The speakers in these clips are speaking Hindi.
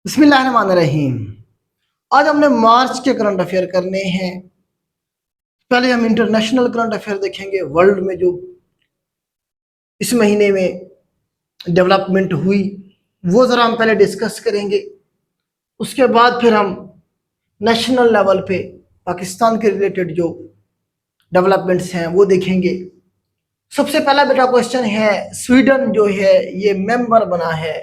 बिस्मिल्लाहिर्रहमानिर्रहीम। आज हमने मार्च के करंट अफेयर करने हैं। पहले हम इंटरनेशनल करंट अफेयर देखेंगे, वर्ल्ड में जो इस महीने में डेवलपमेंट हुई वो ज़रा हम पहले डिस्कस करेंगे। उसके बाद फिर हम नेशनल लेवल पे पाकिस्तान के रिलेटेड जो डेवलपमेंट्स हैं वो देखेंगे। सबसे पहला बेटा क्वेश्चन है, स्वीडन जो है ये मेंबर बना है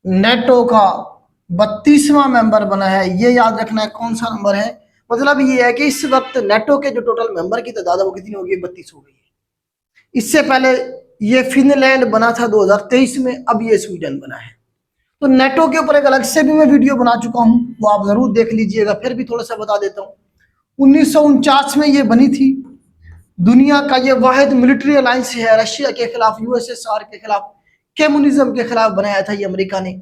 नेटो का, 32वां मेंबर बना है। ये याद रखना है कौन सा नंबर है, मतलब ये है कि इस वक्त नेटो के जो टोटल मेंबर की तादाद है वो कितनी होगी, 32 हो गई है। इससे पहले ये फिनलैंड बना था 2023 में, अब ये स्वीडन बना है। तो नेटो के ऊपर एक अलग से भी मैं वीडियो बना चुका हूं, वो आप जरूर देख लीजिएगा। फिर भी थोड़ा सा बता देता हूं। 1949 में ये बनी थी। दुनिया का ये वाहिद मिलिट्री अलायंस है, रशिया के खिलाफ, यूएसएसआर के खिलाफ, कम्युनिज्म के खिलाफ बनाया था ये अमेरिका ने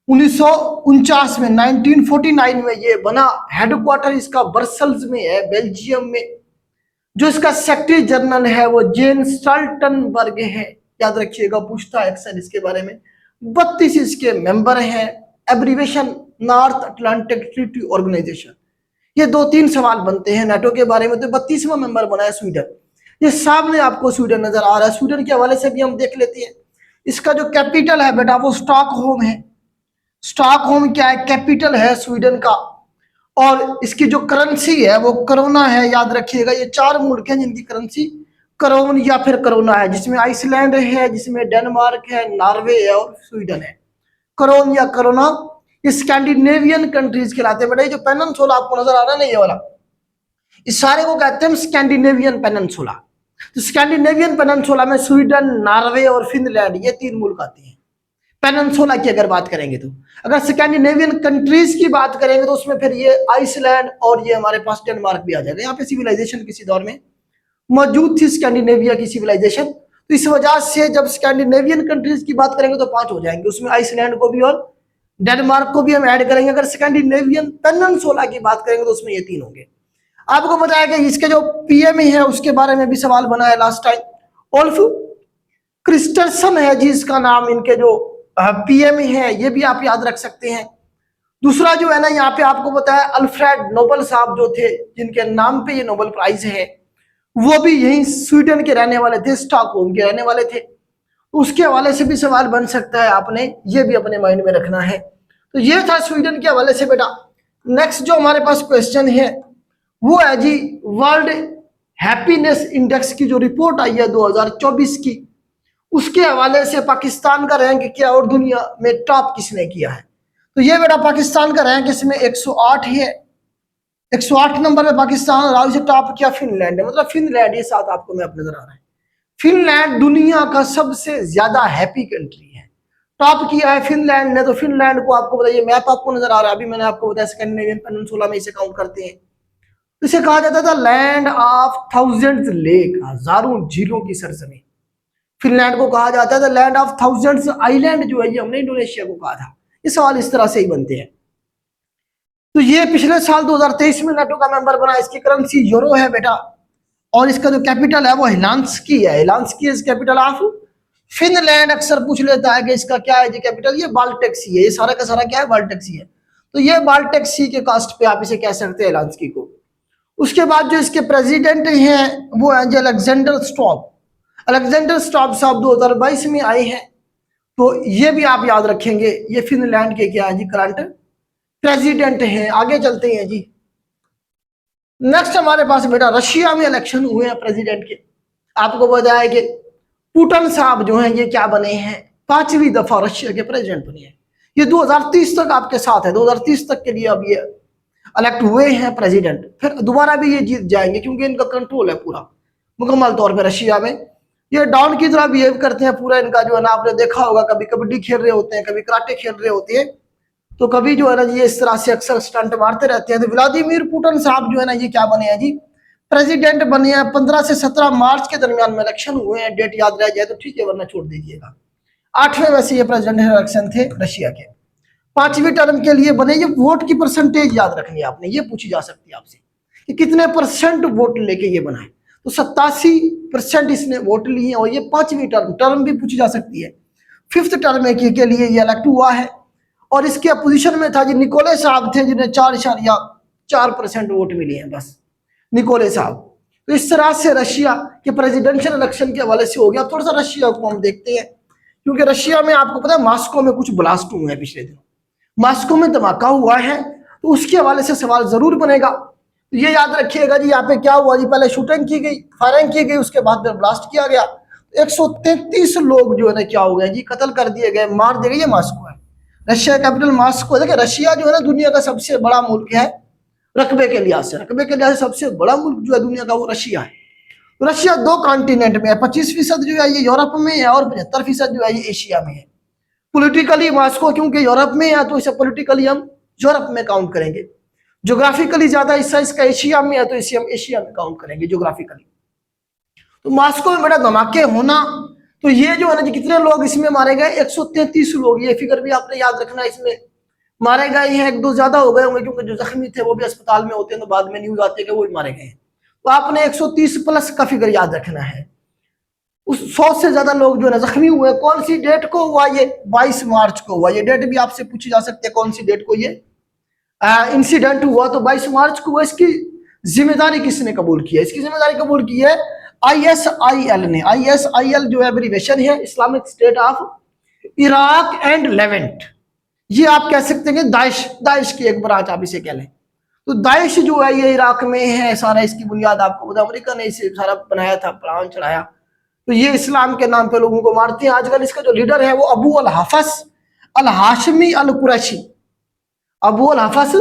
1949 में। 1949 में ये बना। हेडक्वार्टर इसका ब्रसल्स में है, बेल्जियम में। जो इसका सेक्रेटरी जनरल है वो जेन स्टोल्टनबर्ग है, याद रखिएगा, पूछता है अक्सर इसके बारे में। 32 इसके मेंबर हैं। Abbreviation North Atlantic Treaty Organisation. ये 2-3 सवाल बनते हैं नेटो के बारे में। तो 32वां मेंबर बना है स्वीडन। ये सामने आपको स्वीडन नजर आ रहा है। स्वीडन के हवाले से भी हम देख लेते हैं। इसका जो कैपिटल है बेटा वो स्टॉकहोम है। स्टॉकहोम क्या है, कैपिटल है स्वीडन का। और इसकी जो करेंसी है वो करोना है, याद रखिएगा। ये 4 मुल्क हैं जिनकी करेंसी करोन या फिर करोना है, जिसमें आइसलैंड है, जिसमें डेनमार्क है, नॉर्वे है और स्वीडन है। करोन या करोना ये स्कैंडिनेवियन कंट्रीज कहलाते हैं बेटा। ये जो पेनिनसुला आपको नजर आ रहा है ना, ये वाला, इस सारे को कहते हैं स्कैंडिनेवियन पेनिनसुला। तो स्कैंडिनेवियन पेनिनसुला में स्वीडन, नॉर्वे और फिनलैंड, ये 3 मुल्क आते हैं पेनिनसुला की अगर बात करेंगे तो। अगर स्कैंडिनेवियन कंट्रीज की बात करेंगे तो उसमें फिर ये आइसलैंड और ये हमारे पास डेनमार्क भी आ जाएगा। यहाँ पे सिविलाइजेशन किसी दौर में मौजूद थी, स्कैंडिनेविया की सिविलाइजेशन। तो इस वजह से जब स्कैंडिनेवियन कंट्रीज की बात करेंगे तो 5 हो जाएंगे, उसमें आइसलैंड को भी और डेनमार्क को भी हम ऐड करेंगे। अगर स्कैंडिनेवियन पेनिनसुला की बात करेंगे तो उसमें ये 3 होंगे। आपको बताया कि इसके जो पीएम है उसके बारे में भी सवाल बना है लास्ट टाइम। ओल्फ क्रिस्टरसन है जी इसका नाम, इनके जो पीएम है, ये भी आप याद रख सकते हैं। दूसरा जो है ना, यहाँ पे आपको बताया अल्फ्रेड नोबल साहब जो थे, जिनके नाम पे ये नोबेल प्राइज है, वो भी यही स्वीडन के रहने वाले थे, स्टॉकहोम के रहने वाले थे। उसके हवाले से भी सवाल बन सकता है, आपने ये भी अपने माइंड में रखना है। तो ये था स्वीडन के हवाले से बेटा। नेक्स्ट जो हमारे पास क्वेश्चन है वो है जी, वर्ल्ड हैप्पीनेस इंडेक्स की जो रिपोर्ट आई है 2024 की, उसके हवाले से पाकिस्तान का रैंक क्या और दुनिया में टॉप किसने किया है। तो ये बेटा पाकिस्तान का रैंक इसमें 108 है। 108 नंबर पे पाकिस्तान, और से टॉप किया फिनलैंड है, मतलब फिनलैंड ये साथ आपको मैं अपने नजर आ रहा है। फिनलैंड दुनिया का सबसे ज्यादा हैप्पी कंट्री है, टॉप किया है फिनलैंड ने। तो फिनलैंड को आपको बताइए, मैप आपको नजर आ रहा है, अभी मैंने आपको बताया स्कैंडिनेवियन पेनिनसुला में इसे काउंट करते हैं। इसे कहा जाता था लैंड ऑफ थाउजेंड्स लेक, हजारों झीलों की सरजमीन। फिनलैंड को कहा जाता है लैंड ऑफ थाउजेंड्स आइलैंड, जो है ये हमने इंडोनेशिया को कहा था। ये सवाल इस तरह से ही बनते हैं। तो ये पिछले साल 2023 में नेटो का मेंबर बना। इसकी करेंसी यूरो है बेटा, और इसका जो कैपिटल है वो हेलांस्की है। हेलांस्की इज कैपिटल ऑफ फिनलैंड। अक्सर पूछ लेता है कि इसका क्या है जी कैपिटल, ये बाल्टिक सी है। ये सारा का सारा क्या है, बाल्टिक सी है। तो ये बाल्टिक सी के कास्ट पे आप इसे कह सकते हैं हेलांस्की को। उसके बाद जो इसके प्रेसिडेंट हैं वो है जी अलेक्जेंडर स्टॉप। अलेक्जेंडर स्टॉप साहब 2022 में आए हैं। तो ये भी आप याद रखेंगे, ये फिनलैंड के क्या है जी करंट प्रेसिडेंट हैं। आगे चलते हैं जी। नेक्स्ट हमारे पास बेटा रशिया में इलेक्शन हुए हैं प्रेसिडेंट के। आपको बताया कि पुतिन साहब जो हैं ये क्या बने हैं, 5वीं दफा रशिया के प्रेसिडेंट बने हैं। ये 2030 तक आपके साथ है, 2030 तक के लिए अब ये इलेक्ट हुए हैं प्रेसिडेंट। फिर दोबारा भी ये जीत जाएंगे क्योंकि इनका कंट्रोल है पूरा मुकम्मल तौर पर रशिया में। ये डॉन की तरह बिहेव करते हैं पूरा। इनका जो है ना, आपने देखा होगा, कभी कबड्डी खेल रहे होते हैं, कभी कराटे खेल रहे होते हैं, तो कभी जो है ना ये इस तरह से अक्सर स्टंट मारते रहते हैं। तो व्लादिमीर पुतिन साहब जो है ना ये क्या बने हैं जी, प्रेसिडेंट बने हैं। 15 से 17 मार्च के दरमियान में इलेक्शन हुए हैं। डेट याद रह जाए तो ठीक है, वरना छोड़ दीजिएगा। 8वें वैसे ये प्रेसिडेंट इलेक्शन थे रशिया के, 5वीं टर्म के लिए बने। ये वोट की परसेंटेज याद रखनी है आपने, ये पूछी जा सकती है आपसे कि कितने परसेंट वोट लेके ये बना है। तो 87% इसने वोट लिए और ये 5वीं टर्म भी पूछी जा सकती है। 5th टर्म के लिए ये इलेक्ट हुआ है। और इसके अपोजिशन में था जी निकोले साहब थे, जिन्हें 4.4% वोट मिले हैं बस, निकोले साहब। तो इस तरह से रशिया के प्रेसिडेंशियल इलेक्शन के हवाले से हो गया। थोड़ा सा रशिया को हम देखते हैं, क्योंकि रशिया में आपको पता है मॉस्को में कुछ ब्लास्ट हुए हैं पिछले दिनों, मॉस्को में धमाका हुआ है, तो उसके हवाले से सवाल जरूर बनेगा। तो ये याद रखिएगा जी, यहाँ पे क्या हुआ जी, पहले शूटिंग की गई, फायरिंग की गई, उसके बाद फिर ब्लास्ट किया गया। 133 लोग जो है ना क्या हो गए जी, कत्ल कर दिए गए, मार दिए गए। ये मॉस्को है, रशिया कैपिटल मॉस्को। देखिए रशिया जो है ना दुनिया का सबसे बड़ा मुल्क है रकबे के लिहाज से, सबसे बड़ा मुल्क जो है दुनिया का वो रशिया है। तो रशिया 2 कॉन्टिनेंट में है, 25% जो है ये यूरोप में है और 75% जो है ये एशिया में है। पॉलिटिकली मॉस्को क्योंकि यूरोप में है तो इसे पॉलिटिकली हम यूरोप में काउंट करेंगे। ज्योग्राफिकली ज्यादा हिस्सा इसका एशिया में है तो इसे हम एशिया में काउंट करेंगे ज्योग्राफिकली। तो मॉस्को में बड़ा धमाके होना, तो ये जो है ना कितने लोग इसमें मारे गए, 133 लोग। ये फिगर भी आपने याद रखना, इसमें मारे गए हैं, 1-2 ज्यादा हो गए होंगे क्योंकि जो जख्मी थे वो भी अस्पताल में होते हैं, तो बाद में न्यूज आती है कि वो भी मारे गए। तो आपने 130 प्लस का फिगर याद रखना है। उस 100 से ज्यादा लोग जो है जख्मी हुए। कौन सी डेट को हुआ ये, 22 मार्च को हुआ। ये डेट भी आपसे पूछी जा सकती है, कौन सी डेट को ये इंसिडेंट हुआ, तो 22 मार्च को हुआ। इसकी जिम्मेदारी किसने कबूल की है, इसकी जिम्मेदारी कबूल की है ISIL ने। ISIL जो एब्रिविएशन है, Islamic state of Iraq and Levant. ये आप कह सकते हैं कि दाइश की एक ब्रांच आप इसे कह लें। तो दाइश जो है ये इराक में है सारा, इसकी बुनियाद आपको पता, अमेरिका ने इसे सारा बनाया था, प्लान चढ़ाया। तो ये इस्लाम के नाम पे लोगों को मारते हैं। आजकल इसका जो लीडर है वो अबू अल हफस अल हाशमी अल कुरैशी, अबू अल हफस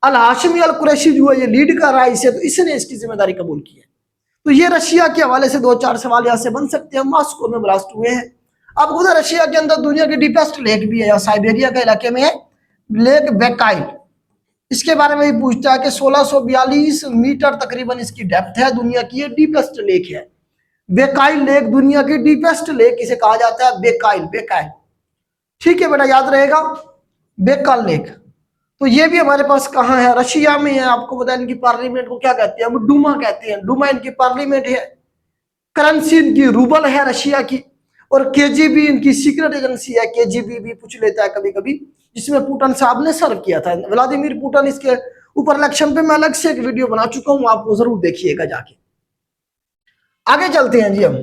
अल हाशमी अल कुरैशी जो है ये लीड कर रहा है इसे, तो इसने इसकी जिम्मेदारी कबूल की है। तो ये रशिया के हवाले से 2-4 सवाल यहाँ से बन सकते हैं। मॉस्को में ब्लास्ट हुए हैं। अब उधर रशिया के अंदर दुनिया की डीपेस्ट लेक भी है, यहाँ साइबेरिया के इलाके में है लेक बैकाइल। इसके बारे में भी पूछता है कि 1642 मीटर तकरीबन इसकी डेप्थ है, दुनिया की ये डीपेस्ट लेक है। बेकाइल लेक दुनिया की डीपेस्ट लेक इसे कहा जाता है, बेकाइल। बेकाइल ठीक है बेटा, याद रहेगा, बेकाइल लेक। तो ये भी हमारे पास कहाँ है, रशिया में है। आपको पता है इनकी पार्लियामेंट को क्या कहते हैं, हम डूमा कहते हैं, डूमा इनकी पार्लियामेंट है। करेंसी इनकी रूबल है रशिया की। और KGB इनकी सीक्रेट एजेंसी है, KGB भी पूछ लेता है कभी कभी, जिसमें पुतिन साहब ने सर्व किया था, व्लादिमीर पुतिन। इसके ऊपर इलेक्शन पे मैं अलग से एक वीडियो बना चुका हूं, आप वो जरूर देखिएगा जाके। आगे चलते हैं जी हम।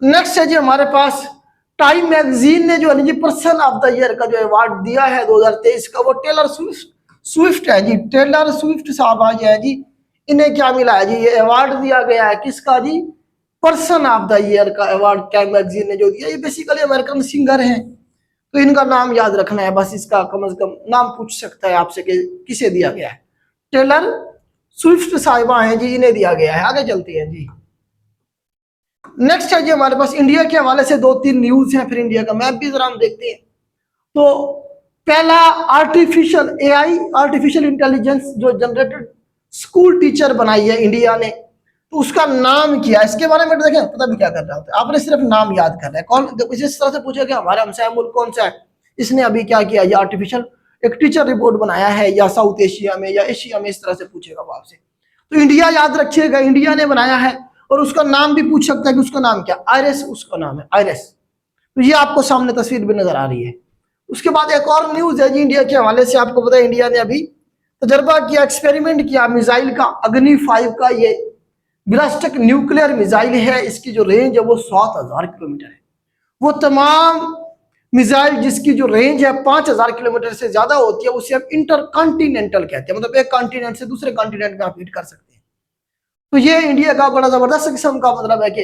नेक्स्ट है जी हमारे पास टाइम मैगजीन ने जो है जी पर्सन ऑफ द ईयर का जो अवार्ड दिया है 2023 का, वो टेलर स्विफ्ट है जी। टेलर स्विफ्ट साहब आज है जी, इन्हें क्या मिला है जी, ये अवार्ड दिया गया है किसका जी, पर्सन ऑफ द ईयर का अवार्ड टाइम मैगजीन ने जो दिया। ये बेसिकली अमेरिकन सिंगर हैं, तो इनका नाम याद रखना है बस, इसका कम से कम नाम पूछ सकता है आपसे कि किसे दिया गया है। टेलर स्विफ्ट साहिबा हैं जी, इन्हें दिया गया है। आगे चलते हैं जी। नेक्स्ट है जी हमारे पास इंडिया के हवाले से 2-3 न्यूज हैं, फिर इंडिया का मैप भी जरा हम देखते हैं। तो पहला आर्टिफिशियल AI, आर्टिफिशियल इंटेलिजेंस जो जनरेटेड स्कूल टीचर बनाई है इंडिया ने, तो उसका नाम क्या है, इसके बारे में देखें पता भी क्या कर रहा होता है, आपने सिर्फ नाम याद करना है। कौन, इस तरह से पूछे कि हमारा हमसाया मुल्क कौन सा है, इसने अभी क्या किया, ये आर्टिफिशियल एक टीचर रिपोर्ट बनाया है, या साउथ एशिया में या एशिया में, इस तरह से पूछेगा वो आपसे। तो इंडिया याद रखिएगा, इंडिया ने बनाया है। और उसका नाम भी पूछ सकता है कि उसका नाम क्या, आयरस उसका नाम है, आयरस। तो ये आपको सामने तस्वीर भी नजर आ रही है। उसके बाद एक और न्यूज है जी इंडिया के हवाले से, आपको पता है इंडिया ने अभी तजर्बा किया, एक्सपेरिमेंट किया मिसाइल का, अग्नि 5 का। ये बैलिस्टिक न्यूक्लियर मिसाइल है, इसकी जो रेंज है वो 7000 किलोमीटर है। वो तमाम मिसाइल जिसकी जो रेंज है 5000 किलोमीटर से ज्यादा होती है, उसे हम इंटरकॉन्टिनेंटल कहते हैं, मतलब एक कॉन्टिनेंट से दूसरे कॉन्टिनेंट में आप हिट कर सकते हैं। तो ये इंडिया का बड़ा जबरदस्त किस्म का मतलब है कि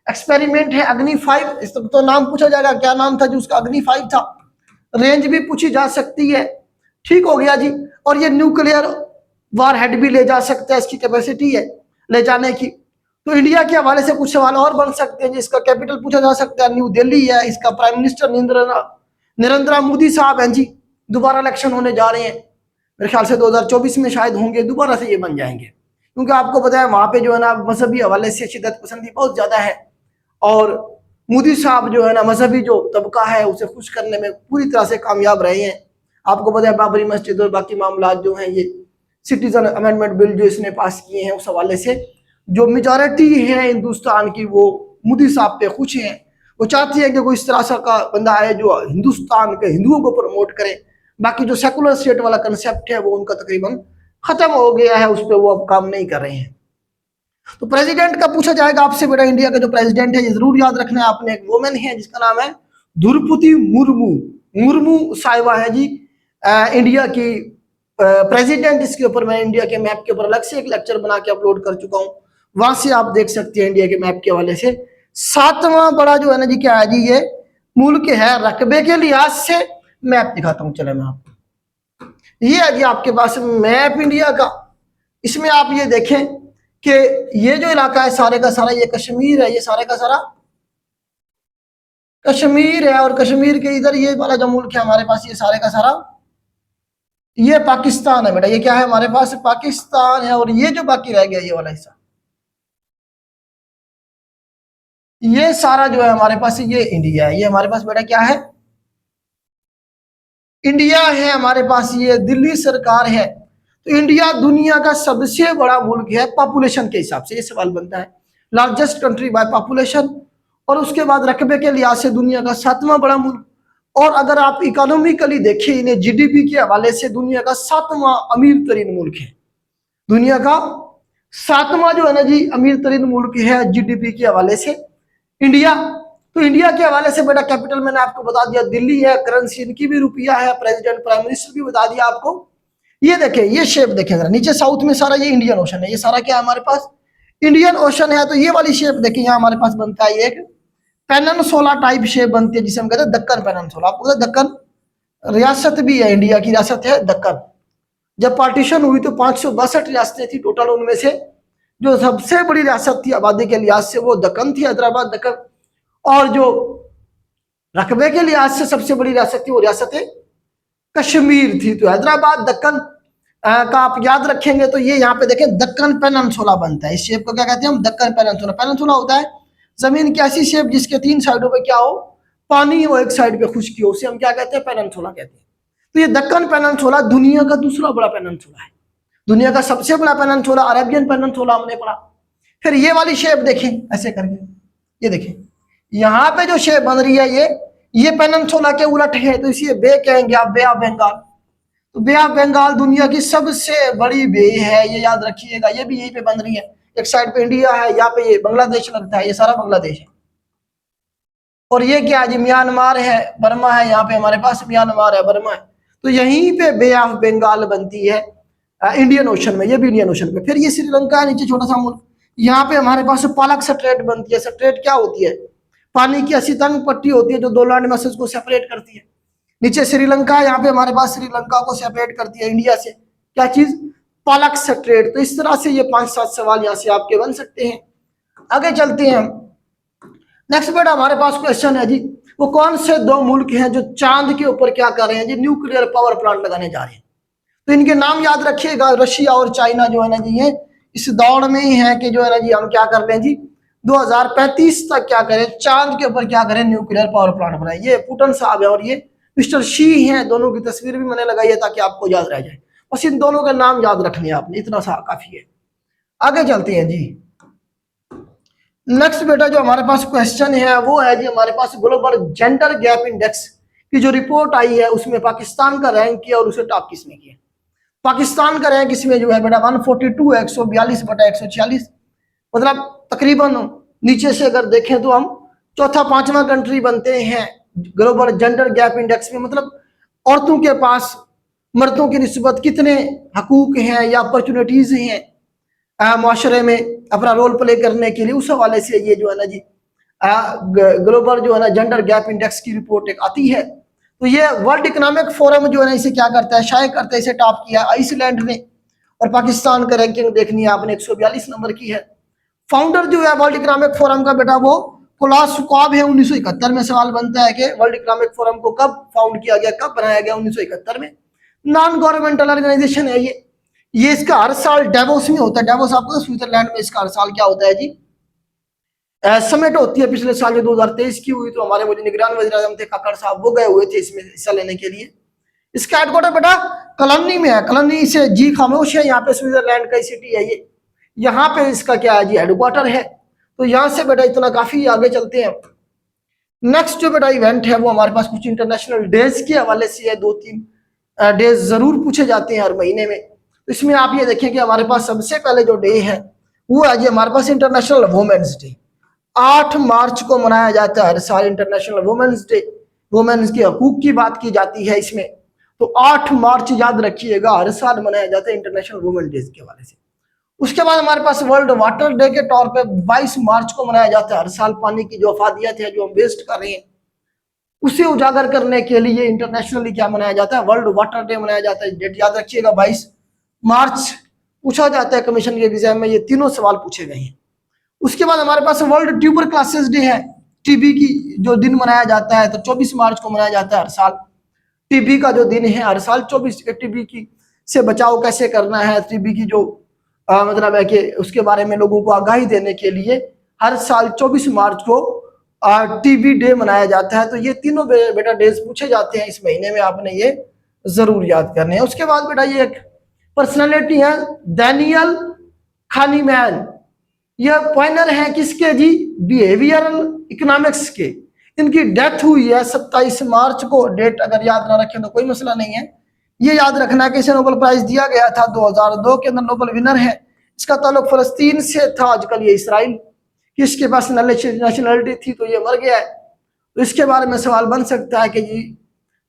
एक्सपेरिमेंट है अग्नि 5। इस तो नाम पूछा जाएगा क्या नाम था जो उसका अग्नि 5 था, रेंज भी पूछी जा सकती है, ठीक हो गया जी। और ये न्यूक्लियर वार हेड भी ले जा सकता है, इसकी कैपेसिटी है ले जाने की। तो इंडिया के हवाले से कुछ सवाल और बन सकते हैं, इसका कैपिटल पूछा जा सकता है, न्यू दिल्ली है। इसका प्राइम मिनिस्टर नरेंद्र मोदी साहब हैं जी, दोबारा इलेक्शन होने जा रहे हैं, मेरे ख्याल से 2024 में शायद होंगे, दोबारा से ये बन जाएंगे। क्योंकि आपको पता है वहां पे जो है ना मजहबी हवाले से शिद्दत पसंदी बहुत ज्यादा है, और मोदी साहब जो है ना मजहबी जो तबका है उसे खुश करने में पूरी तरह से कामयाब रहे हैं। आपको पता है बाबरी मस्जिद और बाकी मामला जो हैं, ये सिटीजन अमेंडमेंट बिल जो इसने पास किए हैं, उस हवाले से जो मेजॉरिटी है हिंदुस्तान की वो मोदी साहब पे खुश हैं। वो चाहती है कि कोई इस तरह सा का बंदा है जो हिंदुस्तान के हिंदुओं को प्रमोट करे। बाकी जो सेकुलर स्टेट वाला कंसेप्ट है वो उनका तकरीबन खत्म हो गया है, उस पर वो अब काम नहीं कर रहे हैं। तो प्रेसिडेंट का पूछा जाएगा आपसे बेटा, इंडिया का जो प्रेसिडेंट है ये जरूर याद रखना है आपने, एक वुमेन है जिसका नाम है द्रौपदी मुर्मू। मुर्मू साहिबा है जी इंडिया की प्रेसिडेंट। इसके ऊपर मैं इंडिया के मैप के ऊपर अलग से एक लेक्चर बना के अपलोड कर चुका हूँ, वहां से आप देख सकते हैं इंडिया के मैप के हवाले से। सातवां बड़ा जो है ना जी क्या है जी, ये मुल्क है रकबे के लिहाज से। मैप दिखाता हूँ चले मैं आपको, ये है जी आपके पास मैप इंडिया का। इसमें आप ये देखें कि ये जो इलाका है सारे का सारा ये कश्मीर है, ये सारे का सारा कश्मीर है। और कश्मीर के इधर ये वाला जो मुल्क है हमारे पास ये सारे का सारा ये पाकिस्तान है बेटा। ये क्या है हमारे पास पाकिस्तान है। और ये जो बाकी रह गया ये वाला हिस्सा, ये सारा जो है हमारे पास ये इंडिया है। ये हमारे पास बेटा क्या है इंडिया है हमारे पास। ये दिल्ली सरकार है। तो इंडिया दुनिया का सबसे बड़ा मुल्क है पॉपुलेशन के हिसाब से, ये सवाल बनता है, लार्जेस्ट कंट्री बाय पॉपुलेशन। और उसके बाद रकबे के लिहाज से दुनिया का सातवां बड़ा मुल्क। और अगर आप इकोनॉमिकली देखिए इन्हें जीडीपी के हवाले से दुनिया का सातवां अमीर तरीन मुल्क है। दुनिया का सातवां जो है ना जी अमीर तरीन मुल्क है जीडीपी के हवाले से इंडिया। तो इंडिया के हवाले से बेटा कैपिटल मैंने आपको बता दिया दिल्ली है, करेंसी इनकी भी रुपया है, प्रेसिडेंट प्राइम मिनिस्टर भी बता दिया आपको। ये देखें ये शेप देखें जरा, नीचे साउथ में सारा ये इंडियन ओशन है, ये सारा क्या है हमारे पास इंडियन ओशन है। तो ये वाली शेप देखिए यहाँ हमारे पास बनता है एक पेनिनसुला टाइप शेप बनती है जिसे हम कहते हैं दक्कन पेनिनसुला। आपको पता है दक्कन रियासत भी है, इंडिया की रियासत है दक्कन। जब पार्टीशन हुई तो 562 रियासतें थी टोटल, उनमें से जो सबसे बड़ी रियासत थी आबादी के लिहाज से वो दक्कन थी, हैदराबाद दक्कन। और जो रकबे के लिहाज से सबसे बड़ी रियासत थी वो रियासत कश्मीर थी। तो हैदराबाद दक्कन का आप याद रखेंगे तो ये यहाँ पे देखें दक्कन पेनिनसुला बनता है। इस शेप को क्या कहते हैं हम दक्कन पेनिनसुला। पेनिनसुला होता है जमीन की ऐसी शेप जिसके तीन साइडों पे क्या हो पानी हो, एक साइड पे खुश्की हो, उसे हम क्या कहते हैं पेनिनसुला कहते हैं। तो ये दक्कन पेनिनसुला दुनिया का दूसरा बड़ा पेनिनसुला है। दुनिया का सबसे बड़ा पेनिनसुला अरेबियन पेनिनसुला हमने पढ़ा। फिर ये वाली शेप देखें ऐसे करके, ये देखें यहाँ पे जो शेप बन रही है ये पेनिनसुला के उलट है, तो इसे बे कहेंगे आप, बे ऑफ बंगाल। तो बे ऑफ बंगाल दुनिया की सबसे बड़ी बे है, ये याद रखिएगा। ये भी यहीं पे बन रही है, एक साइड पे इंडिया है, यहाँ पे ये बांग्लादेश लगता है, ये सारा बांग्लादेश है। और ये क्या है जी म्यांमार है, बर्मा है, यहाँ पे हमारे पास म्यांमार है, बर्मा है। तो यहीं पे बे ऑफ बंगाल बनती है इंडियन ओशन में, ये भी इंडियन ओशन पे। फिर ये श्रीलंका है नीचे छोटा सा मुल्क, यहाँ पे हमारे पास पालक स्ट्रेट बनती है। स्ट्रेट क्या होती है पानी की ऐसी तंग पट्टी होती है जो दो लैंड मैसेज को सेपरेट करती है। नीचे श्रीलंका, यहाँ पे हमारे पास श्रीलंका को सेपरेट करती है इंडिया से क्या चीज पालक स्ट्रेट। तो इस तरह से ये 5-7 सवाल यहाँ से आपके बन सकते हैं। आगे चलते हैं हम। नेक्स्ट बेटा हमारे पास क्वेश्चन है जी, वो कौन से दो मुल्क हैं जो चांद के ऊपर क्या कर रहे हैं जी न्यूक्लियर पावर प्लांट लगाने जा रहे हैं। तो इनके नाम याद रखिएगा, रशिया और चाइना जो है ना जी ये इस दौड़ में ही है कि जो है ना जी हम क्या कर लें जी 2035 तक क्या करें चांद के ऊपर क्या करें न्यूक्लियर पावर प्लांट बनाए। ये पुतिन साहब है और ये मिस्टर शी हैं, दोनों की तस्वीर भी मैंने लगाई है ताकि आपको याद रह जाए। बस इन दोनों का नाम याद रखने आपने, इतना सा काफी है। आगे चलते हैं जी। नेक्स्ट बेटा जो हमारे पास क्वेश्चन है वो है जी हमारे पास ग्लोबल जेंडर गैप इंडेक्स की जो रिपोर्ट आई है उसमें पाकिस्तान का रैंक किया और उसे टॉप किसने किया। पाकिस्तान का रैंक इसमें जो है बेटा 142 है, 142/146, मतलब तकरीबन नीचे से अगर देखें तो हम चौथा पांचवा कंट्री बनते हैं ग्लोबल जेंडर गैप इंडेक्स में। मतलब औरतों के पास मर्दों की निस्बत कितने हकूक हैं या अपॉर्चुनिटीज हैं माशरे में अपना रोल प्ले करने के लिए, उस हवाले से ये जो है ना जी ग्लोबल जो है ना जेंडर गैप इंडेक्स की रिपोर्ट एक आती है। तो ये वर्ल्ड इकोनॉमिक फोरम जो है ना इसे क्या करता है शाये करता है, इसे टॉप किया आइसलैंड ने। और पाकिस्तान का रैंकिंग देखनी है आपने 142 नंबर की है। फाउंडर जो है वर्ल्ड इकोनॉमिक फोरम का बेटा वो क्लास शुकाब है। 1971 में सवाल बनता है कि वर्ल्ड इकोनॉमिक फोरम को कब फाउंड किया गया, कब बनाया गया, 1971 में। नॉन गवर्नमेंटल ऑर्गेनाइजेशन है ये इसका हर साल डेवोस में होता है। डेवोस आपको स्विट्जरलैंड में इसका हर साल क्या होता है जी समिट होती है। पिछले साल जो 2023 की हुई तो हमारे वो जो निगरान वज़ीर आज़म थे काकड़ साहब वो गए हुए थे इसमें हिस्सा लेने के लिए। इसका हेडक्वार्टर बेटा कलन्नी में है, कलन्नी से जी खामोश है, यहाँ पे स्विट्जरलैंड का सिटी है ये, यहाँ पे इसका क्या है जी हेडक्वार्टर है। तो यहाँ से बेटा इतना काफी आगे चलते हैं। नेक्स्ट जो बेटा इवेंट है वो हमारे पास कुछ इंटरनेशनल डेज के हवाले से है। 2-3 डेज जरूर पूछे जाते हैं हर महीने में। तो इसमें आप ये देखें कि हमारे पास सबसे पहले जो डे है वो है जी हमारे पास इंटरनेशनल वुमेन्स डे। 8 मार्च को मनाया जाता है हर साल इंटरनेशनल वुमेन्स डे। वुमेन्स के हकूक की बात की जाती है इसमें। तो 8 मार्च याद रखिएगा हर साल मनाया जाता है इंटरनेशनल वुमेन डेज के हवाले से। उसके बाद हमारे पास वर्ल्ड वाटर डे के तौर पे 22 मार्च को मनाया जाता है हर साल। पानी की जो अफादियत है जो हम वेस्ट कर रहे हैं उसे उजागर करने के लिए इंटरनेशनली क्या मनाया जाता है, वर्ल्ड वाटर डे मनाया जाता है। डेट याद रखिएगा 22 मार्च। पूछा जाता है कमीशन के एग्जाम में, ये तीनों सवाल पूछे गए हैं। उसके बाद हमारे पास वर्ल्ड ट्यूबर क्लासेस डे है। टीबी की जो दिन मनाया जाता है तो 24 मार्च को मनाया जाता है हर साल। टीबी का जो दिन है हर साल 24। टीबी की से बचाव कैसे करना है, टीबी की जो मतलब है कि उसके बारे में लोगों को आगाही देने के लिए हर साल 24 मार्च को टीबी डे मनाया जाता है। तो ये तीनों बेटा डेज पूछे जाते हैं इस महीने में, आपने ये जरूर याद करने हैं। उसके बाद बेटा ये एक पर्सनालिटी है डैनियल खानीमैन। यह पॉइनर है किसके जी, बिहेवियरल इकोनॉमिक्स के। इनकी डेथ हुई है 27 मार्च को। डेट अगर याद ना रखें तो कोई मसला नहीं है। ये याद रखना है कि इसे नोबेल प्राइज दिया गया था 2002 के अंदर। नोबेल विनर है। इसका ताल्लुक फलस्तीन से था, आजकल ये इसराइल कि इसके पास नेशनलिटी थी तो ये मर गया है। तो इसके बारे में सवाल बन सकता है कि जी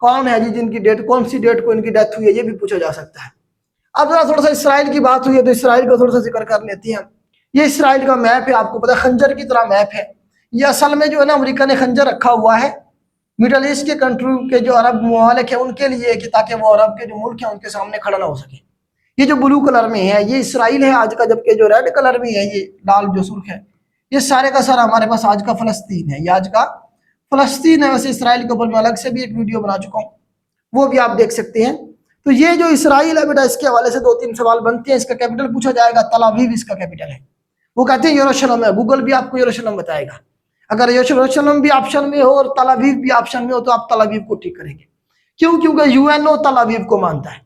कौन है जी जिनकी डेट, कौन सी डेट को इनकी डेथ हुई है, ये भी पूछा जा सकता है। अब थोड़ा सा इसराइल की बात हुई है तो इसराइल का थोड़ा सा जिक्र कर लेते हैं। ये इसराइल का मैप है, आपको पता है खंजर की तरह मैप है। ये असल में जो है ना अमेरिका ने खंजर रखा हुआ है मिडल ईस्ट के कंट्री के जो अरब ममालिक है उनके लिए, कि ताकि वो अरब के जो मुल्क है उनके सामने खड़ा ना हो सके। ये जो ब्लू कलर में है ये इसराइल है आज का, जबकि जो रेड कलर में है ये लाल जो सुर्ख है ये सारे का सारा हमारे पास आज का फलस्तीन है। ये आज का फलस्तीन है। वैसे इसराइल के ऊपर मैं अलग से भी एक वीडियो बना चुका हूँ, वो भी आप देख सकते हैं। तो ये जो इसराइल है बेटा इसके हवाले से 2-3 सवाल बनते हैं। इसका कैपिटल पूछा जाएगा, तल अवीव इसका कैपिटल है। वो कहते हैं यरूशलेम है, गूगल भी आपको यरूशलेम बताएगा। अगर यरूशलेम भी ऑप्शन में हो और तल अवीव भी ऑप्शन में हो तो आप तल अवीव को ठीक करेंगे। क्यों? क्योंकि यूएनओ तल अवीव को मानता है।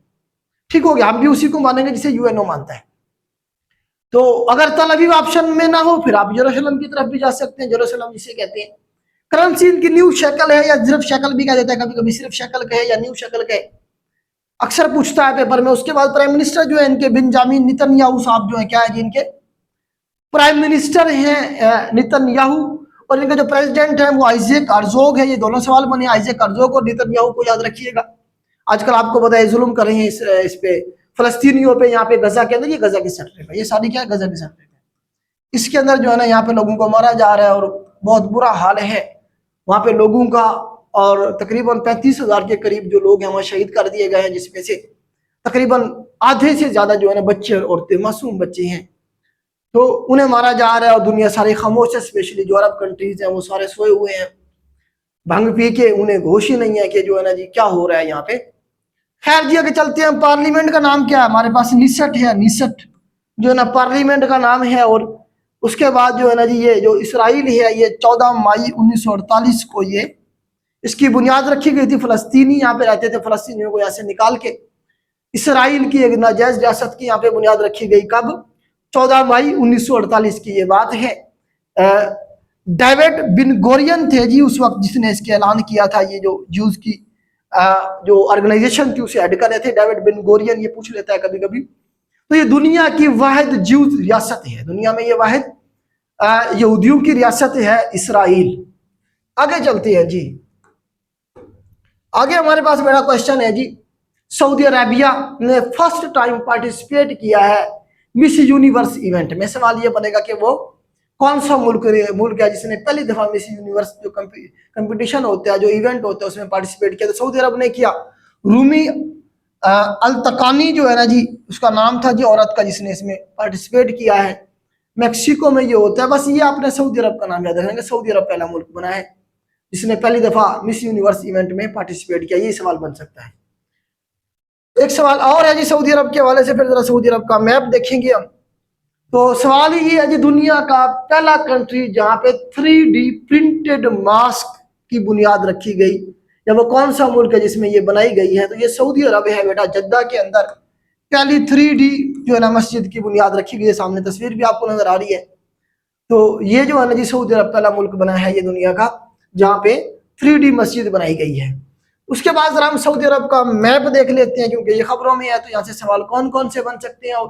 ठीक हो गया, हम भी उसी को मानेंगे जिसे यूएनओ मानता है। तो अगर तल अवीव ऑप्शन में ना हो फिर आप यरूशलेम की तरफ भी जा सकते हैं। यरूशलेम जिसे कहते हैं। करेंसी इनकी न्यू शेकल है या सिर्फ शेकल भी कह देता है, कभी कभी सिर्फ शेकल कहे या न्यू शेकल कहे, अक्सर पूछता है पेपर में। उसके बाद प्राइम मिनिस्टर जो है इनके बिंजामिन नेतन्याहू साहब जो है, क्या है जी इनके प्राइम मिनिस्टर हैं नेतन्याहू, और इनका जो प्रेसिडेंट है वो आइजैक हर्जोग है। ये दोनों सवाल बने, आइजैक हर्जोग और नेतन्याहू को याद रखिएगा। आजकल आपको पता है जुल्म कर रहे हैं इस पे फलस्तीनियों पे। यहाँ पे गजा के अंदर, ये गजा की सेक्टर है, ये सारी क्या है गजा की सेक्टर है। इसके अंदर जो है ना यहाँ पे लोगों को मारा जा रहा है और बहुत बुरा हाल है वहां पे लोगों का। और तकरीबन 35,000 के करीब जो लोग हैं वहां शहीद कर दिए गए हैं, जिसमें से तकरीबन आधे से ज्यादा जो है ना बच्चे और औरतें, मासूम बच्चे हैं। तो उन्हें मारा जा रहा है और दुनिया सारी खामोश है। स्पेशली जो अरब कंट्रीज हैं वो सारे सोए हुए हैं भंग पी के, उन्हें होश ही नहीं है कि जो है ना जी क्या हो रहा है यहाँ पे। खैर जी आगे चलते हैं। पार्लियामेंट का नाम क्या है हमारे पास? निसट है, निसट जो है ना पार्लियामेंट का नाम है। और उसके बाद जो है ना जी ये जो इसराइल है ये 14 मई 1948 को ये इसकी बुनियाद रखी गई थी। फलस्तीनी यहाँ पे रहते थे, फलस्तीनियों को यहाँ से निकाल के इसराइल की एक नाजायज रियासत की यहाँ पे बुनियाद रखी गई। कब? 14 मई 1948 की ये बात है। डेविड बिन गोरियन थे जी उस वक्त जिसने इसके ऐलान किया था। ये जो ज्यूज की जो ऑर्गेनाइजेशन थी उसे हेड कर रहे थे डेविड बिन गोरियन। ये पूछ लेता है कभी कभी। तो ये दुनिया की वाहिद ज्यूज रियासत है, दुनिया में ये वाहिद यहूदियों की रियासत है इसराइल। आगे चलते हैं जी। आगे हमारे पास मेरा क्वेश्चन है जी, सऊदी अरेबिया ने फर्स्ट टाइम पार्टिसिपेट किया है मिस यूनिवर्स इवेंट में। सवाल ये बनेगा कि वो कौन सा मुल्क है जिसने पहली दफा मिस यूनिवर्स जो कंपटीशन होता है, जो इवेंट होता है उसमें पार्टिसिपेट किया। तो सऊदी अरब ने किया। रूमी अल-तकानी जो है ना जी उसका नाम था जी औरत का जिसने इसमें पार्टिसिपेट किया है। मैक्सिको में ये होता है। बस ये आपने सऊदी अरब का नाम याद रखेंगे। सऊदी अरब पहला मुल्क बना है जिसने पहली दफा मिस यूनिवर्स इवेंट में पार्टिसिपेट किया। ये सवाल बन सकता है। एक सवाल और है जी सऊदी अरब के हवाले से, फिर जरा सऊदी अरब का मैप देखेंगे हम। तो सवाल ये है जी दुनिया का पहला कंट्री जहां पे 3D प्रिंटेड मास्क की बुनियाद रखी गई, या वो कौन सा मुल्क है जिसमें ये बनाई गई है? तो ये सऊदी अरब है बेटा। जद्दा के अंदर पहली 3D जो है ना मस्जिद की बुनियाद रखी गई है। सामने तस्वीर भी आपको नजर आ रही है। तो ये जो है ना जी सऊदी अरब पहला मुल्क बना है ये दुनिया का जहाँ पे 3D मस्जिद बनाई गई है। उसके बाद जरा हम सऊदी अरब का मैप देख लेते हैं, क्योंकि ये खबरों में है, तो यहाँ से सवाल कौन कौन से बन सकते हैं। और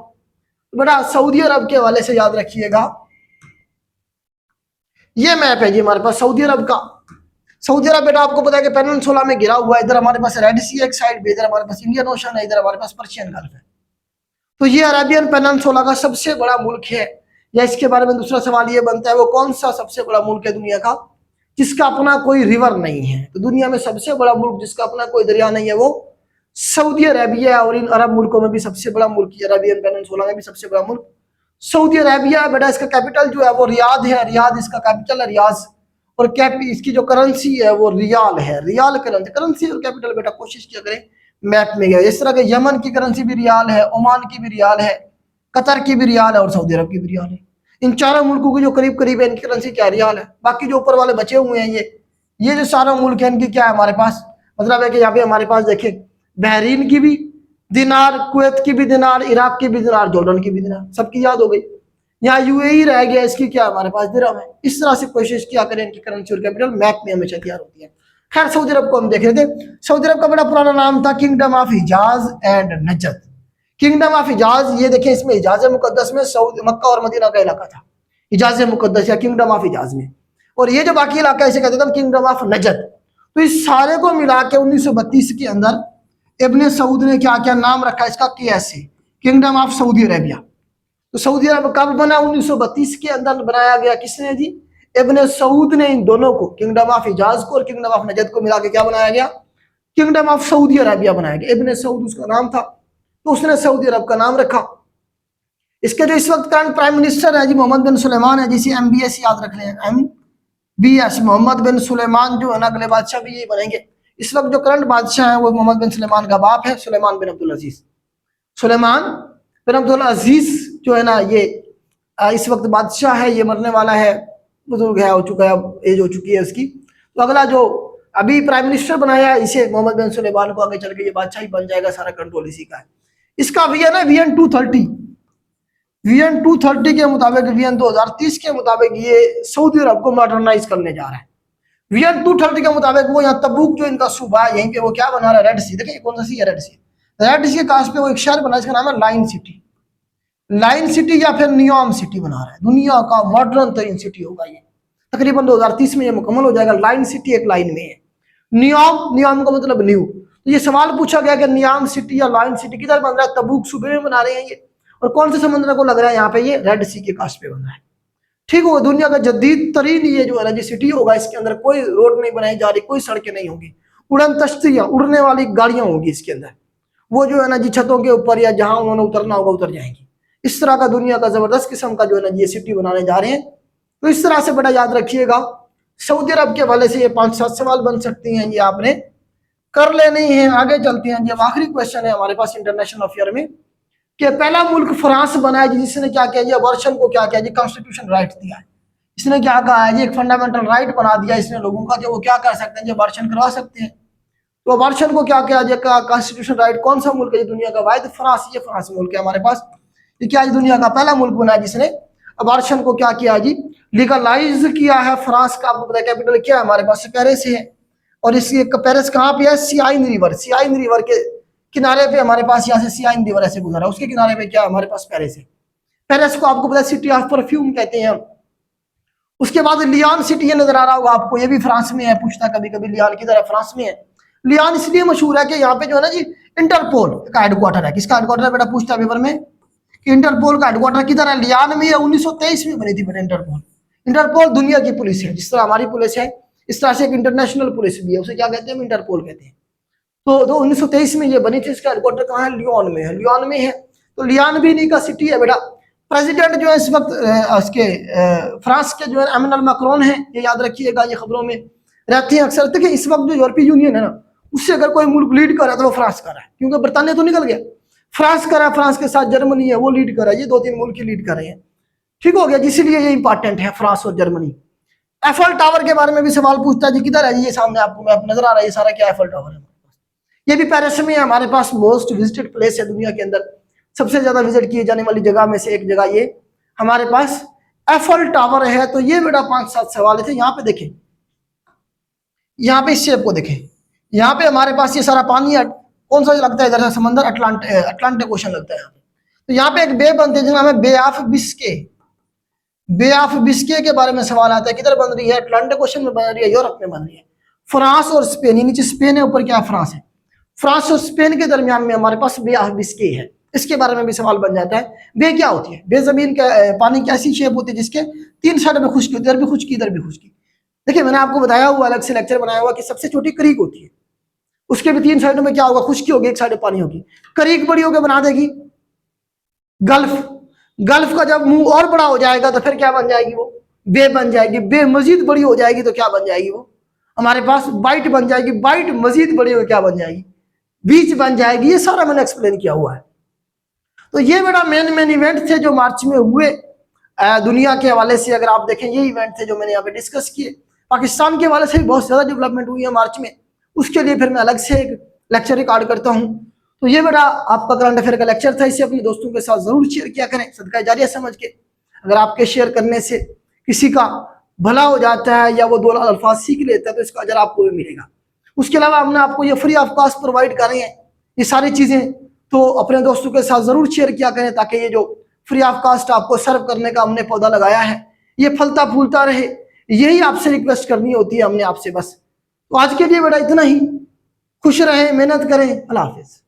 बड़ा सऊदी अरब के हवाले से याद रखिएगा, ये मैप है जी हमारे पास सऊदी अरब का। सऊदी अरब बेटा आपको पता है कि पेनिनसुला में घिरा हुआ है। इधर हमारे पास रेड सी एक साइड भी, इधर हमारे पास इंडियन ओशन है, इधर हमारे पास पर्शियन गल्फ है। तो ये अरेबियन पेनिनसुला का सबसे बड़ा मुल्क है। या इसके बारे में दूसरा सवाल ये बनता है, वो कौन सा सबसे बड़ा मुल्क है दुनिया का जिसका अपना कोई रिवर नहीं है। तो दुनिया में सबसे बड़ा मुल्क जिसका अपना कोई दरिया नहीं है वो सऊदी अरेबिया। और इन अरब मुल्कों में भी सबसे बड़ा मुल्क, अरेबियन पेनिनसुला में भी सबसे बड़ा मुल्क सऊदी अरेबिया है बेटा। इसका कैपिटल जो है वो रियाद है, रियाद इसका कैपिटल है, रियाज। और इसकी जो करेंसी है वो रियाल है, रियाल करेंसी और कैपिटल बेटा कोशिश किया करें मैप में गया। इस तरह के यमन की करेंसी भी रियाल है, ओमान की भी रियाल है, कतर की भी रियाल है और सऊदी अरब की भी रियाल है। इन चारों मुल्कों की जो करीब करीब है इनकी करेंसी क्या रियाल है। बाकी जो ऊपर वाले बचे हुए हैं ये जो सारे मुल्क है इनकी क्या है हमारे पास, मतलब है कि यहाँ पे हमारे पास देखिए बहरीन की भी दिनार, कुवैत की भी दिनार, इराक की भी दिनार, जॉर्डन की भी दिनार, सबकी याद हो गई। यहाँ यूएई रह गया, इसकी क्या हमारे पास दिरहम है। इस तरह से कोशिश किया करें इनकी करेंसी और कैपिटल मैप में हमेशा तैयार होती है। खैर सऊदी अरब को हम देख रहे थे। सऊदी अरब का बड़ा पुराना नाम था kingdom of Hijaz and Najd. Kingdom of Hijaz, ये देखें इसमें हिजाज मुकद्दस में सऊदी, मक्का और मदीना का इलाका था हिजाज मुकद्दस या किंगडम ऑफ हिजाज में। और ये जो बाकी इलाका इसे कहते थे किंगडम ऑफ नजद। तो इस सारे को मिला के 1932 के अंदर इब्ने सऊद ने क्या क्या नाम रखा इसका, KSA, kingdom of Saudi Arabia. तो सऊदी अरब कब बना, 1932 के अंदर बनाया गया। किसने जी, इब्ने सऊद ने इन दोनों को, किंगडम ऑफ हिजाज को और किंगडम ऑफ नजद को मिला के क्या बनाया गया, किंगडम ऑफ सऊदी अरेबिया बनाया गया। इब्ने सऊद उसका नाम था, तो उसने सऊदी अरब का नाम रखा। इसके जो इस वक्त करंट प्राइम मिनिस्टर है जी मोहम्मद बिन सुलेमान है, जिसे MBS याद रख लें, MBS, मोहम्मद बिन सुलेमान जो है ना, अगले बादशाह भी यही बनेंगे। इस वक्त जो करंट बादशाह है वो मोहम्मद बिन सुलेमान का बाप है, सुलेमान बिन अब्दुल अजीज। सुलेमान बिन अब्दुल अजीज जो है ना ये इस वक्त बादशाह है, ये मरने वाला है, बुजुर्ग है, हो चुका है, एज हो चुकी है उसकी। तो अगला जो अभी प्राइम मिनिस्टर बनाया है इसे मोहम्मद बिन सुलेमान को, आगे चल के ये बादशाह ही बन जाएगा, सारा कंट्रोल इसी का है। इसका VN है VN 230, VN 230 के मुताबिक, VN 2030 के मुताबिक ये सऊदी अरब को मॉडर्नाइज करने जा रहा है। VN 230 के मुताबिक वो यहाँ तबूक जो इनका सूबा है यहीं पे वो क्या बना रहा है, रेड सी। देखिए कौन सा सी है, रेड सी। रेड सी के काश पे वो एक शहर बना, इसका नाम है लाइन सिटी। लाइन सिटी या फिर नियोम सिटी बना रहा है, दुनिया का मॉडर्न तरीन सिटी होगा ये। तकरीबन 2030 में ये मुकम्मल हो जाएगा। लाइन सिटी एक लाइन में है, नियोम, नियोम का मतलब न्यू। तो ये सवाल पूछा गया कि नियाम सिटी या लाइन सिटी किधर बन रहा है, तबूक सूबे में बना रहे हैं ये। और कौन से समुद्र को लग रहा है यहाँ पे, ये रेड सी के काश पे बन रहा है। ठीक होगा, दुनिया का जदीद तरीन ये जो है सिटी होगा, इसके अंदर कोई रोड नहीं बनाई जा रही, कोई सड़कें नहीं होगी, उड़न तश्तियां, उड़ने वाली गाड़ियां होगी इसके अंदर। वो जो है ना जी छतों के ऊपर या जहां उन्होंने उतरना होगा उतर जाएंगी। इस तरह का दुनिया का जबरदस्त किस्म का जो है ना ये सिटी बनाने जा रहे हैं। तो इस तरह से बड़ा याद रखिएगा, सऊदी अरब के हवाले से ये 5-7 सवाल बन सकते हैं, ये आपने कर लेने हैं। आगे चलते हैं जी, अब आखिरी क्वेश्चन है हमारे पास इंटरनेशनल अफेयर में कि पहला मुल्क फ्रांस बना है जिसने क्या किया जी, अबॉर्शन को क्या किया जी, कॉन्स्टिट्यूशन राइट दिया है। इसने क्या कहा है जी, एक फंडामेंटल राइट बना दिया इसने लोगों का, जो वो क्या कर सकते हैं जी, अबॉर्शन करवा सकते हैं। तो अबॉर्शन को क्या किया जी, कॉन्स्टिट्यूशन राइट। कौन सा मुल्क है दुनिया का वाहिद, फ्रांस। ये फ्रांस मुल्क है हमारे पास, ये क्या दुनिया का पहला मुल्क बना है जिसने अबॉर्शन को क्या किया जी, लीगलाइज किया है। फ्रांस का आपको पता है कैपिटल क्या है हमारे पास, पेरिस है। और इसकी पेरिस कहाँ पे है, सियाइन रिवर, सियाइन रिवर के किनारे पे हमारे पास, यहाँ से सियाइन रिवर ऐसे गुजरा, उसके किनारे पे क्या हमारे पास पेरिस है। पेरिस को आपको पता है सिटी ऑफ परफ्यूम कहते हैं। उसके बाद लियान सिटी नजर आ रहा होगा आपको, ये भी फ्रांस में है, पूछता कभी कभी लियान किधर है, फ्रांस में है। लियान इसलिए मशहूर है कि यहाँ पे जो है ना जी इंटरपोल का हेडक्वार्टर है। किसका हेडक्वार्टर है बेटा, पूछता है पेपर में कि इंटरपोल का हेडक्वार्टर किधर है, लियान में है। 1923 में बनी थी बेटा इंटरपोल। इंटरपोल दुनिया की पुलिस है, जिस तरह हमारी पुलिस है इस तरह से एक इंटरनेशनल पुलिस भी है, उसे क्या कहते हैं, इंटरपोल कहते हैं। तो 1923 में ये बनी थी, इसका हेडक्वार्टर कहाँ है, लियोन में है, लियोन में है। तो लियान भी नहीं का सिटी है बेटा। प्रेसिडेंट जो है इस वक्त इसके फ्रांस के जो है एमेनुएल मैक्रोन है, ये याद रखिएगा, ये खबरों में रहते हैं अक्सर। देखिए इस वक्त जो यूरोपीय यूनियन है ना, उससे अगर कोई मुल्क लीड कर रहा है तो वो फ्रांस कर रहा है, क्योंकि बरतानिया तो निकल गया, फ्रांस कर रहा है, फ्रांस के साथ जर्मनी है वो लीड कर रहा है, ये 2-3 मुल्क ही लीड कर रहे हैं। ठीक हो गया, इसीलिए ये इंपॉर्टेंट है फ्रांस और जर्मनी। एफल टावर के बारे में भी सवाल पूछता है जी, किधर है जी, ये सामने आपको मैप नजर आ रहा है, ये सारा क्या एफल टावर है। ये भी पेरिस में है हमारे पास, मोस्ट विजिटेड प्लेस है दुनिया के अंदर, सबसे ज्यादा विजिट किए जाने वाली जगह में से एक जगह ये हमारे पास एफल टावर है। तो ये बेटा 5-7 सवाल थे। यहाँ पे देखें यहाँ पे इस शेप को देखें, यहाँ पे हमारे पास ये सारा पानी है, कौन सा लगता है इधर समंदर, अटलांटिक ओशन लगता है। तो यहाँ पे एक बे बनती है जिसका नाम है bay of Biscay. Bay of Biscay के बारे में सवाल आता है, किधर बन रही है, अटलांटिक ओशन में बन रही है, यूरोप में बन रही है। फ्रांस और स्पेन, नीचे स्पेन है, ऊपर क्या है, फ्रांस है। फ्रांस और स्पेन के दरमियान में हमारे पास बे ऑफ बिस्के है। इसके बारे में भी सवाल बन जाता है। बे क्या होती है, बे जमीन का पानी की ऐसी शेप होती है जिसके तीन साइड में खुश्की, इधर भी खुश्की, इधर भी खुश्की। देखिए मैंने आपको बताया हुआ, अलग से लेक्चर बनाया हुआ कि सबसे छोटी क्रीक होती है, उसके भी तीन साइडों में क्या होगा, खुश्की होगी, एक साइड में पानी होगी। क्रीक बड़ी होकर बना देगी गल्फ। गल्फ का जब मुंह और बड़ा हो जाएगा तो फिर क्या बन जाएगी, वो बे बन जाएगी। बे मजीद बड़ी हो जाएगी तो क्या बन जाएगी, वो हमारे पास बाइट बन जाएगी। बाइट मजीद बड़ी हो क्या बन जाएगी, बीच बन जाएगी। ये सारा मैंने एक्सप्लेन किया हुआ है। तो ये बड़ा मेन इवेंट थे जो मार्च में हुए दुनिया के हवाले से। अगर आप देखें ये इवेंट थे जो मैंने यहाँ पे डिस्कस किए। पाकिस्तान के हवाले से भी बहुत ज्यादा डेवलपमेंट हुई है मार्च में, उसके लिए फिर मैं अलग से एक लेक्चर रिकॉर्ड करता हूँ। तो ये बड़ा आपका करंट अफेयर का लेक्चर था, इसे अपने दोस्तों के साथ जरूर शेयर किया करें, सदका जारिया समझ के। अगर आपके शेयर करने से किसी का भला हो जाता है या वो दो अल्फाज सीख लेता है तो इसका अजर आपको भी मिलेगा। उसके अलावा हमने आपको ये फ्री ऑफ कॉस्ट प्रोवाइड कर रहे हैं ये सारी चीजें, तो अपने दोस्तों के साथ जरूर शेयर किया करें ताकि ये जो फ्री ऑफ कॉस्ट आपको सर्व करने का हमने पौधा लगाया है ये फलता फूलता रहे। यही आपसे रिक्वेस्ट करनी होती है हमने आपसे बस। तो आज के लिए बेटा इतना ही। खुश रहें, मेहनत करें, अल्लाह हाफिज।